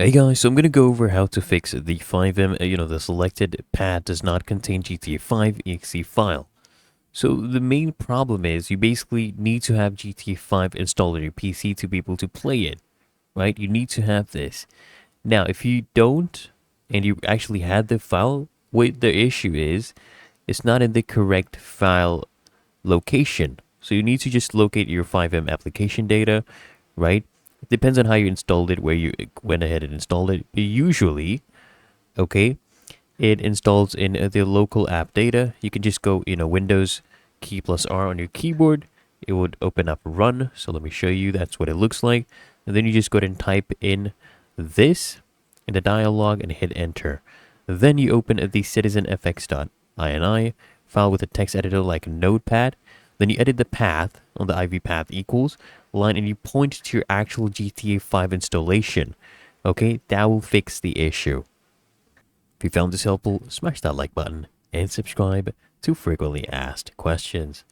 Hey guys, so I'm gonna go over how to fix the Fivem, the selected path does not contain GTA5 exe file. So the main problem is you basically need to have GTA5 installed on your PC to be able to play it, right? You need to have this. Now, if you don't, and you actually had the file, what the issue is, it's not in the correct file location. So you need to just locate your Fivem application data, right? It depends on how you installed it, where you went ahead and installed it. Usually, okay, it installs in the local app data. You can just go, Windows key plus R on your keyboard. It would open up run. So let me show you. That's what it looks like. And then you just go ahead and type in this in the dialog and hit enter. Then you open the citizenfx.ini file with a text editor like Notepad. Then you edit the path on the IV path equals line and you point to your actual GTA 5 installation. Okay, that will fix the issue. If you found this helpful, smash that like button and subscribe to frequently asked questions.